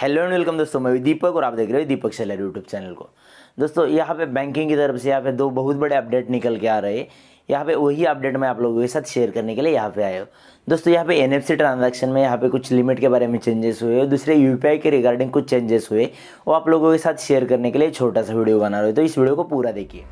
Hello and welcome दोस्तों, मैं दीपक और आप देख रहे हो दीपक शेलर यूट्यूब चैनल को। दोस्तों यहाँ पे बैंकिंग की तरफ से यहाँ पे दो बहुत बड़े अपडेट निकल के आ रहे हैं। यहाँ पे वही अपडेट मैं आप लोगों के साथ शेयर करने के लिए यहाँ पे आया हूँ। दोस्तों यहाँ पे NFC ट्रांजैक्शन में यहाँ पे कुछ लिमिट के बारे में चेंजेस हुए और दूसरे UPI के रिगार्डिंग कुछ चेंजेस हुए, वो आप लोगों के साथ शेयर करने के लिए छोटा सा वीडियो बना रहे हो, तो इस वीडियो को पूरा देखिए।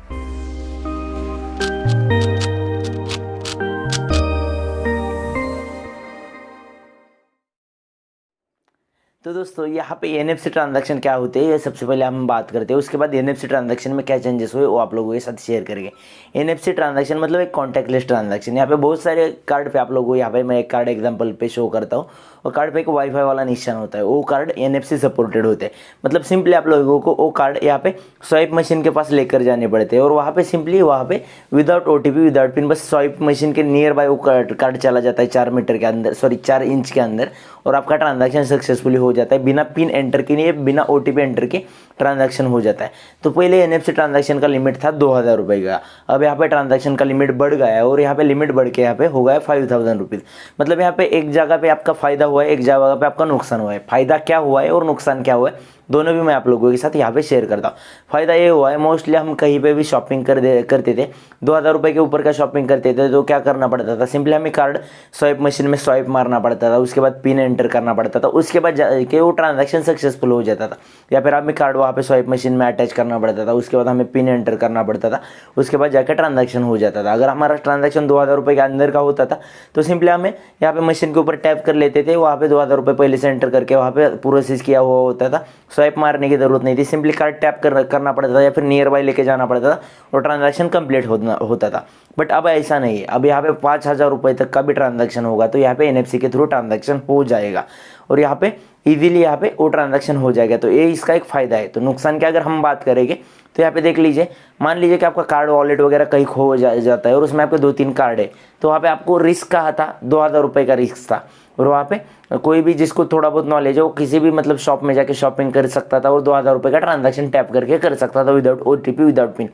तो दोस्तों यहाँ पे NFC ट्रांजैक्शन क्या होते हैं ये सबसे पहले हम बात करते हैं, उसके बाद NFC ट्रांजैक्शन में क्या चेंजेस हुए वो आप लोगों के साथ शेयर करेंगे। NFC ट्रांजैक्शन मतलब एक कॉन्टैक्टलेस ट्रांजैक्शन। यहाँ पे बहुत सारे कार्ड पे आप लोगों को, यहाँ पे मैं एक कार्ड एग्जांपल पे शो करता हूँ, और कार्ड पे एक वाईफाई वाला निशान होता है, वो कार्ड NFC सपोर्टेड होते हैं। मतलब सिंपली आप लोगों को वो कार्ड यहाँ पे स्वाइप मशीन के पास लेकर जाने पड़ते हैं, और वहाँ पे सिंपली वहाँ पे विदाउट OTP विदाउट पिन बस स्वाइप मशीन के नियर बाय वो कार्ड चला जाता है 4 मीटर के अंदर, सॉरी 4 इंच के अंदर, और आपका ट्रांजैक्शन सक्सेसफुली हो जाता है। बिना पिन एंटर के लिए, बिना OTP एंटर के ट्रांजैक्शन हो जाता है। तो पहले NFC ट्रांजैक्शन का लिमिट था 2000 रुपये का, अब यहाँ पे ट्रांजैक्शन का लिमिट बढ़ गया है, और यहाँ पे लिमिट बढ़ के यहाँ पे हो गया है 5000 रुपीज़। मतलब यहाँ पे एक जगह पे आपका फायदा हुआ है, एक जगह पे आपका नुकसान हुआ है। फायदा क्या हुआ है और नुकसान क्या हुआ है दोनों भी मैं आप लोगों के साथ यहाँ पे शेयर करता हूँ। फायदा ये हुआ है, मोस्टली हम कहीं पे भी शॉपिंग करते थे, 2000 रुपये के ऊपर का शॉपिंग करते थे, तो क्या करना पड़ता था, सिंपली हमें कार्ड स्वाइप मशीन में स्वाइप मारना पड़ता था, उसके बाद पिन एंटर करना पड़ता था, उसके बाद जाके वो ट्रांजैक्शन सक्सेसफुल हो जाता था। या फिर हमें कार्ड वहाँ पे स्वाइप मशीन में अटैच करना पड़ता था, उसके बाद हमें पिन एंटर करना पड़ता था, उसके बाद जाकर ट्रांजैक्शन हो जाता था। अगर हमारा ट्रांजैक्शन 2000 रुपये के अंदर का होता था तो सिंपली हमें यहाँ पे मशीन के ऊपर टैप कर लेते थे, वहाँ पे 2000 रुपये पहले से एंटर करके वहाँ पे प्रोसेस किया हुआ होता था, स्वाइप मारने की जरूरत नहीं थी, सिंपली कार्ड टैप करना पड़ता था या फिर नियर बाय लेके जाना पड़ता था और ट्रांजैक्शन कंप्लीट होता था। बट अब ऐसा नहीं है, अब यहाँ पे 5000 रुपये तक का भी ट्रांजैक्शन होगा तो यहाँ पे NFC के थ्रू ट्रांजैक्शन हो जाएगा, और यहाँ पे इजीली यहाँ पे वो ट्रांजैक्शन हो जाएगा। तो ये इसका एक फ़ायदा है। तो नुकसान की अगर हम बात करेंगे तो यहाँ पे देख लीजिए, मान लीजिए कि आपका कार्ड वॉलेट वगैरह कहीं खो जाता है और उसमें आपके 2-3 कार्ड है, तो वहाँ पे आपको रिस्क कहा था 2000 रुपये का रिस्क था, और वहाँ पे कोई भी जिसको थोड़ा बहुत नॉलेज है वो किसी भी मतलब शॉप में जाके शॉपिंग कर सकता था और 2000 रुपये का ट्रांजैक्शन टैप करके कर सकता था विदाउट OTP विदाउट पिन।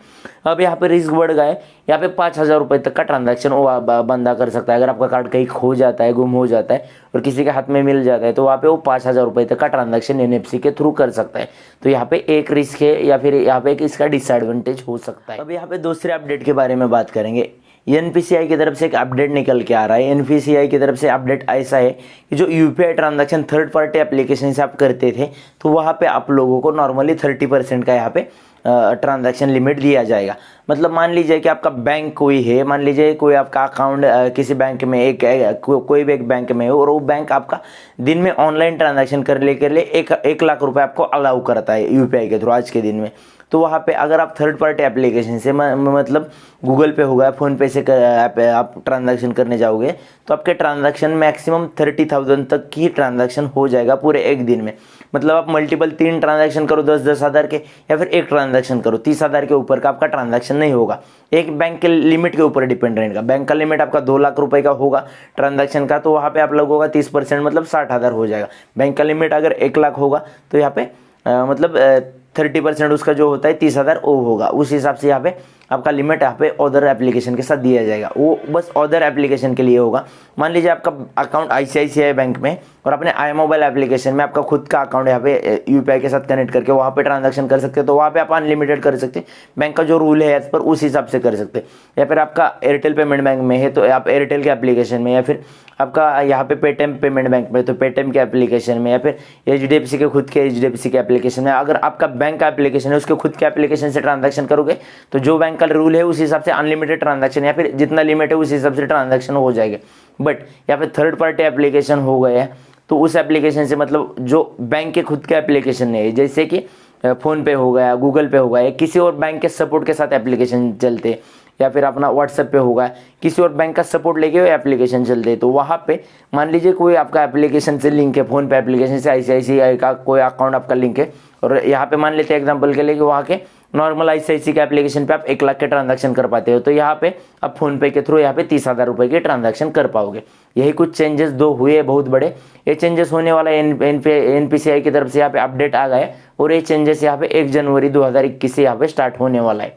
अब यहाँ पे रिस्क बढ़ गए, यहाँ पे 5000 रुपये तक का ट्रांजैक्शन वो बंदा कर सकता है। अगर आपका कार्ड कहीं खो जाता है, गुम हो जाता है और किसी के हाथ में मिल जाता है, तो वहाँ पे वो 5000 रुपये तक का ट्रांजैक्शन NFC के थ्रू कर सकता है। तो यहाँ पे एक रिस्क है या फिर यहाँ पे एक इसका डिसएडवांटेज हो सकता है। अब यहाँ पे दूसरे अपडेट के बारे में बात करेंगे। NPCI की तरफ से एक अपडेट निकल के आ रहा है। NPCI की तरफ से अपडेट ऐसा है कि जो UPI transaction third party application से आप करते थे, तो वहाँ पे आप लोगों को नॉर्मली 30% का यहाँ पे ट्रांजैक्शन लिमिट दिया जाएगा। मतलब मान लीजिए कि आपका बैंक कोई है, मान लीजिए कोई आपका अकाउंट किसी बैंक में कोई भी एक बैंक में है, और वो बैंक आपका दिन में ऑनलाइन ट्रांजैक्शन करने के लिए 1 लाख रुपए आपको अलाउ करता है UPI के थ्रू आज के दिन में। तो वहाँ पे अगर आप थर्ड पार्टी एप्लीकेशन से मतलब गूगल पे होगा, फ़ोनपे से आप ट्रांजैक्शन करने जाओगे, तो आपके ट्रांजैक्शन मैक्सिमम 30,000 तक की ट्रांजैक्शन हो जाएगा पूरे एक दिन में। मतलब आप मल्टीपल 3 ट्रांजैक्शन करो 10-10 हज़ार के, या फिर एक ट्रांजैक्शन करो 30,000 के ऊपर का आपका ट्रांजैक्शन नहीं होगा। एक बैंक के लिमिट के ऊपर डिपेंड रहेगा। बैंक का लिमिट आपका 2 लाख रुपए का होगा ट्रांजैक्शन का, तो वहाँ पे आप लोगों का 30% मतलब 60,000 हो जाएगा। बैंक का लिमिट अगर 1 लाख होगा तो यहाँ पे मतलब 30% उसका जो होता है 30,000 वो होगा। उस हिसाब से यहाँ पे आपका लिमिट यहाँ पे अदर एप्लीकेशन के साथ दिया जाएगा, वो बस अदर एप्लीकेशन के लिए होगा। मान लीजिए आपका अकाउंट ICICI बैंक में और अपने iMobile एप्लीकेशन में आपका खुद का अकाउंट यहाँ पे UPI के साथ कनेक्ट करके वहाँ पे ट्रांजैक्शन कर सकते हैं, तो वहाँ पे आप अनलिमिटेड कर सकते हैं। बैंक का जो रूल है एज पर उस हिसाब से कर सकते हैं। या फिर आपका एयरटेल पेमेंट बैंक में है तो आप एयरटेल के एप्लीकेशन में, या फिर आपका यहाँ पे पेटीएम पेमेंट बैंक में तो पेटीएम के एप्लीकेशन में, या फिर HDFC के खुद के HDFC के एप्लीकेशन में। अगर आपका बैंक का एप्लीकेशन है उसके खुद के एप्लीकेशन से ट्रांजैक्शन करोगे तो जो बैंक का रूल है उस हिसाब से अनलिमिटेड ट्रांजैक्शन या फिर जितना लिमिट है उस हिसाब से ट्रांजैक्शन हो जाएगा। बट यहाँ पे थर्ड पार्टी एप्लीकेशन हो गए हैं, तो उस एप्लीकेशन से मतलब जो बैंक के खुद के एप्लीकेशन है, जैसे कि फ़ोनपे हो गया, गूगल पे हो गया, किसी और बैंक के सपोर्ट के साथ एप्लीकेशन चलते, या फिर अपना व्हाट्सएप पे होगा, किसी और बैंक का सपोर्ट लेके वो एप्लीकेशन चलते हैं, तो वहाँ पे मान लीजिए कोई आपका एप्लीकेशन से लिंक है, फ़ोनपे एप्लीकेशन से ICICI का कोई अकाउंट आपका लिंक है, और यहाँ पे मान लेते हैं एग्जांपल के लिए कि वहाँ के नॉर्मल ICICI के एप्लीकेशन पे आप 1 लाख के ट्रांजैक्शन कर पाते हो, तो यहाँ पे आप फ़ोनपे के थ्रू यहाँ पे 30,000 रुपये के ट्रांजैक्शन कर पाओगे। यही कुछ चेंजेस दो हुए बहुत बड़े। ये चेंजेस होने वाला NPCI की तरफ से यहाँ पे अपडेट आ गया, और ये चेंजेस यहाँ पे 1 जनवरी 2021 से यहाँ पे स्टार्ट होने वाला है।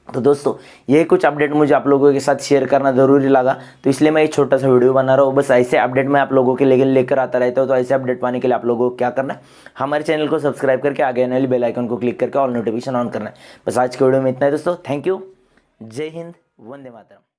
तो दोस्तों ये कुछ अपडेट मुझे आप लोगों के साथ शेयर करना ज़रूरी लगा, तो इसलिए मैं ये छोटा सा वीडियो बना रहा हूँ। बस ऐसे अपडेट मैं आप लोगों के लेकर आता रहता हूँ। तो ऐसे अपडेट पाने के लिए आप लोगों को क्या करना है, हमारे चैनल को सब्सक्राइब करके आगे आने वाली बेल आइकन को क्लिक करके ऑल नोटिफिकेशन ऑन करना है। बस आज के वीडियो में इतना है दोस्तों। Thank you. जय हिंद, वंदे मातरम।